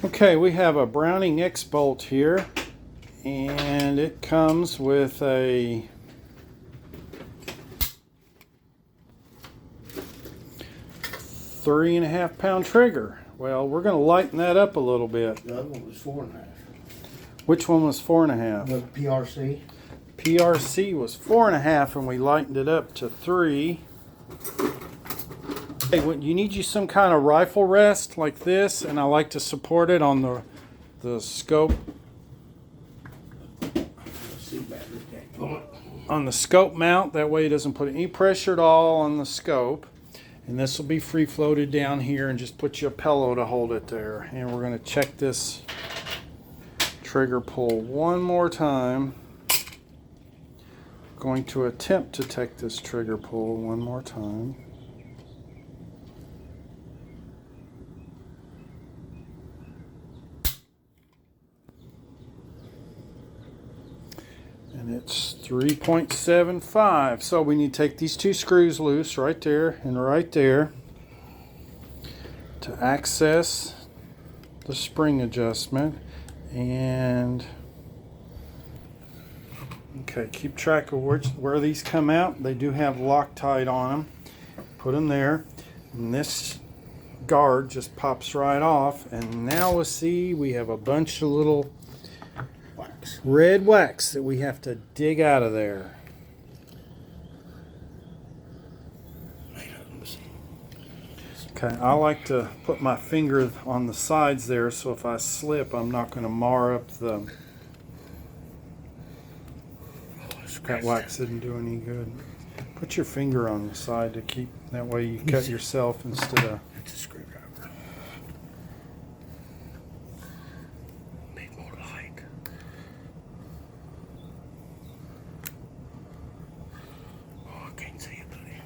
Okay, we have a Browning X-Bolt here, and it comes with a 3.5 pound trigger. Well, we're going to lighten that up a little bit. The other one was 4.5. Which one was 4.5? The PRC. PRC was 4.5, and we lightened it up to 3. Hey, you need some kind of rifle rest like this, and I like to support it on the scope. On the scope mount, that way it doesn't put any pressure at all on the scope. And this will be free floated down here, and just put you a pillow to hold it there. And we're going to check this trigger pull one more time. Going to attempt to take this trigger pull one more time. And it's 3.75. So we need to take these two screws loose right there and right there to access the spring adjustment. And okay, keep track of where these come out. They do have Loctite on them. Put them there. And this guard just pops right off. And now we'll see we have a bunch of little red wax that we have to dig out of there. Okay, I like to put my finger on the sides there, so if I slip, I'm not going to mar up the... That wax didn't do any good. Put your finger on the side to keep, that way you cut yourself instead of... It's a screwdriver. Need more light. Oh, I can't see it, buddy.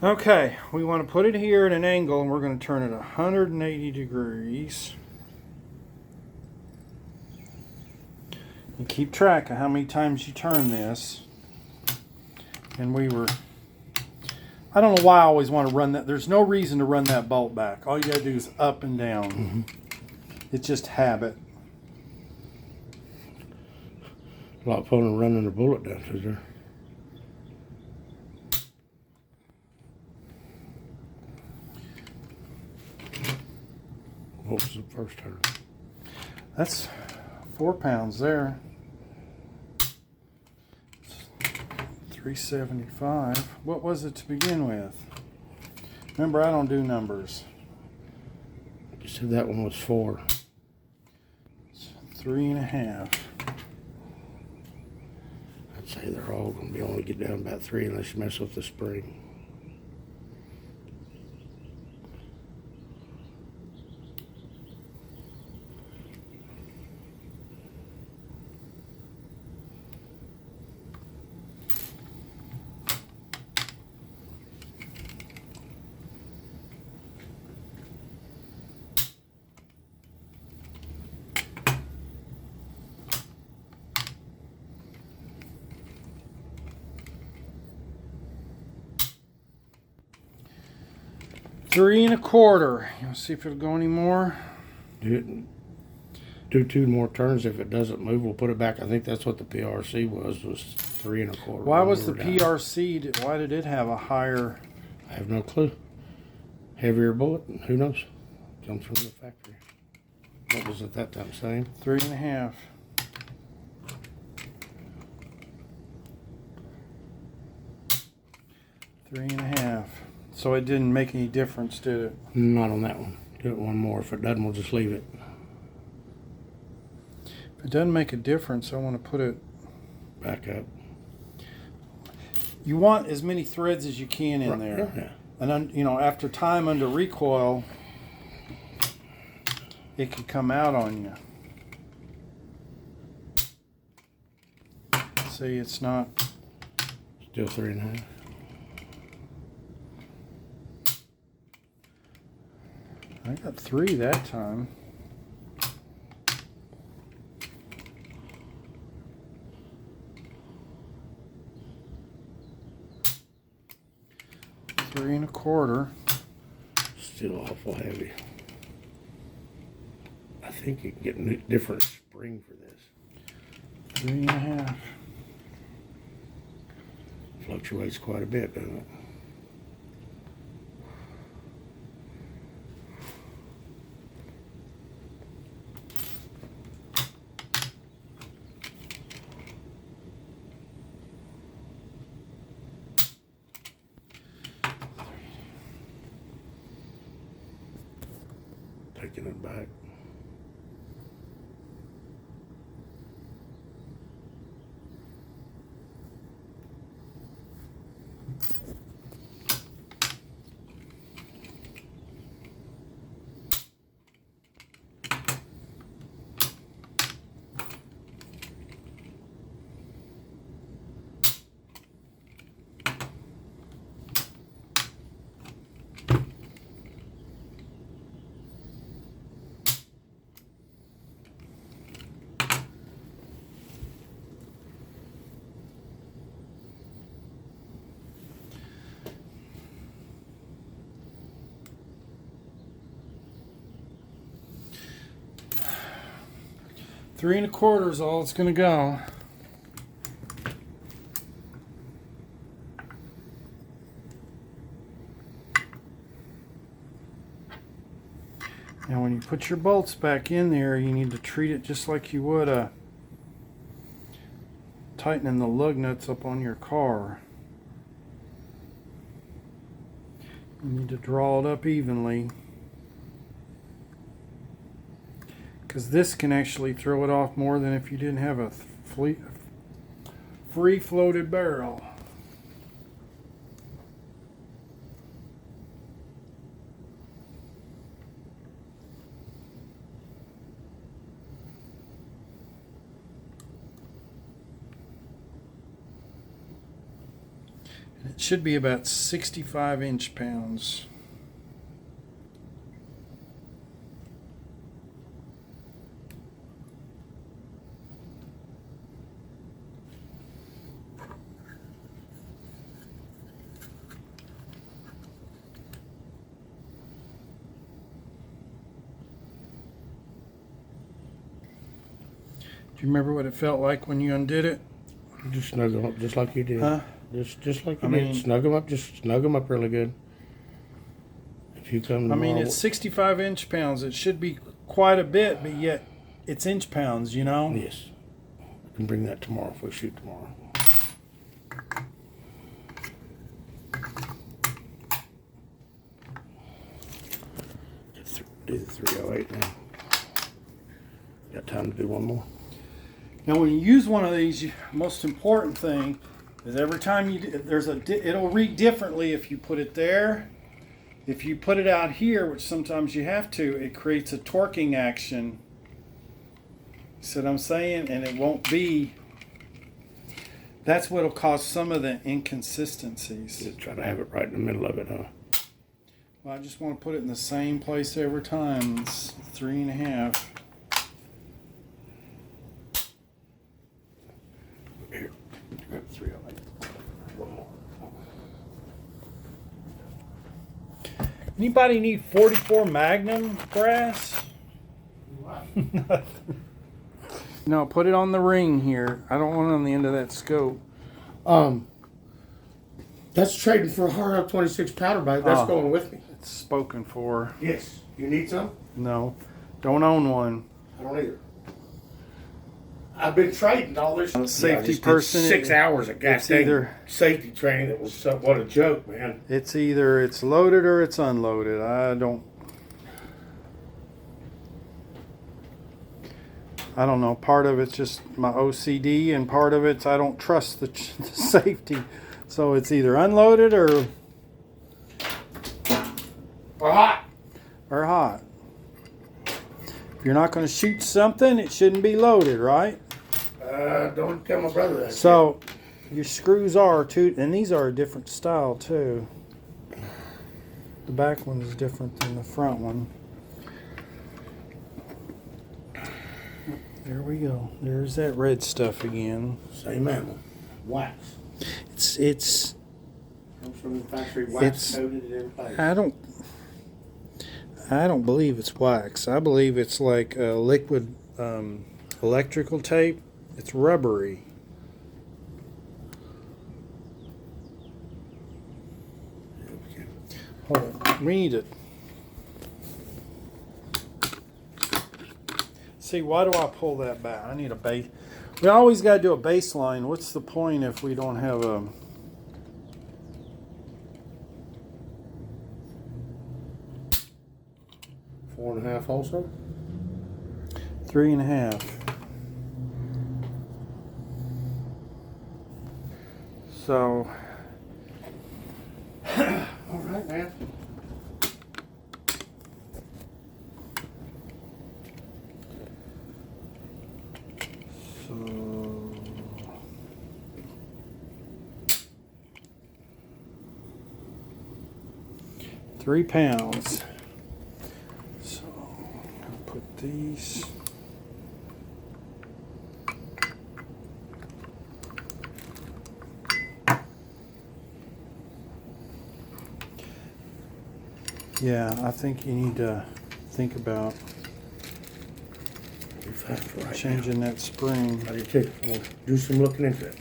Okay, we want to put it here at an angle, and we're going to turn it 180 degrees. And keep track of how many times you turn this. And I don't know why I always want to run that. There's no reason to run that bolt back. All you got to do is up and down. Mm-hmm. It's just habit. A lot of fun than running a bullet down through there. What was the first turn? That's 4 pounds there. 375. What was it to begin with? Remember, I don't do numbers. You said that one was 4. 3.5. I'd say they're all going to be only get down about 3 unless you mess with the spring. Three and a quarter. You want to see if it'll go any more? Do 2 more turns. If it doesn't move, we'll put it back. I think that's what the PRC was 3 1/4. Why was the PRC? Why did it have a higher? I have no clue. Heavier bullet? Who knows? Comes from the factory. What was it that time? Same? 3.5. Three and a half. So it didn't make any difference, did it? Not on that one. Do it one more. If it doesn't, we'll just leave it. If it doesn't make a difference. I want to put it Back up. You want as many threads as you can in there. Yeah. And then, you know, after time under recoil, it can come out on you. See, it's not. Still 3.5. I got 3 that time. Three and a quarter. Still awful heavy. I think you can get a different spring for this. 3.5. Fluctuates quite a bit, doesn't it? Taking it back. Three and a quarter is all it's going to go. Now when you put your bolts back in there, you need to treat it just like you would tightening the lug nuts up on your car. You need to draw it up evenly, because this can actually throw it off more than if you didn't have a free floated barrel. It should be about 65 inch-pounds. Do you remember what it felt like when you undid it? Just snug them up just like you did. Huh? Just like you I did. mean- Snug them up. Just snug them up really good. If you come I mean, tomorrow- it's 65 inch-pounds. It should be quite a bit, but yet it's inch-pounds, you know? Yes. We can bring that tomorrow if we shoot tomorrow. Do the 308 now. Got time to do one more? Now, when you use one of these, most important thing is every time it'll read differently if you put it there. If you put it out here, which sometimes you have to, it creates a torquing action. See what I'm saying? And it won't be. That's what'll cause some of the inconsistencies. Just try to have it right in the middle of it, huh? Well, I just want to put it in the same place every time. It's 3.5. Here, grab 308. One more. Anybody need 44 Magnum brass? No, put it on the ring here. I don't want it on the end of that scope. That's trading for a hard 26 powder bag. That's Oh. going with me. It's spoken for. Yes. You need some? No, don't own one. I don't either. I've been trading all this. I'm a safety I just did person. 6 hours of It's goddamn either- safety training. That was what a joke, man. It's either it's loaded or it's unloaded. I don't. I don't know. Part of it's just my OCD, and part of it's I don't trust the safety. So it's either unloaded or hot. If you're not going to shoot something, it shouldn't be loaded, right? Don't tell my brother that. So your screws are too, and these are a different style too. The back one is different than the front one. There we go. There's that red stuff again. Same ammo. Wax. It's Comes from the factory, wax coated in place. I don't believe it's wax. I believe it's like a liquid electrical tape. It's rubbery. Hold on. We need it. See, why do I pull that back? I need a base. We always got to do a baseline. What's the point if we don't have a... 4.5 also? 3.5. So, All right, man. so 3 pounds. So, I'll put these. Yeah, I think you need to think about changing that spring. I do too. I'm gonna do some looking into it.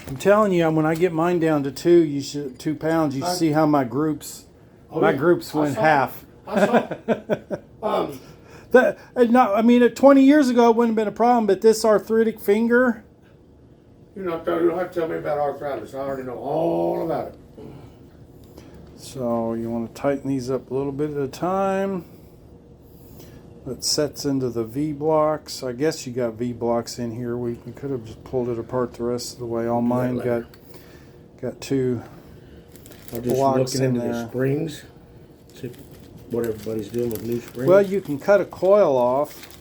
I'm telling you, when I get mine down to 2 pounds, you see how my groups groups I went saw half. I saw. I mean, 20 years ago it wouldn't have been a problem, but this arthritic finger, You don't have to tell me about arthritis. I already know all about it. so you want to tighten these up a little bit at a time. That sets into the V blocks. I guess you got V blocks in here. We could have just pulled it apart the rest of the way. All mine got 2 I'm just blocks looking in into the there. springs. See what everybody's doing with new springs. Well, you can cut a coil off.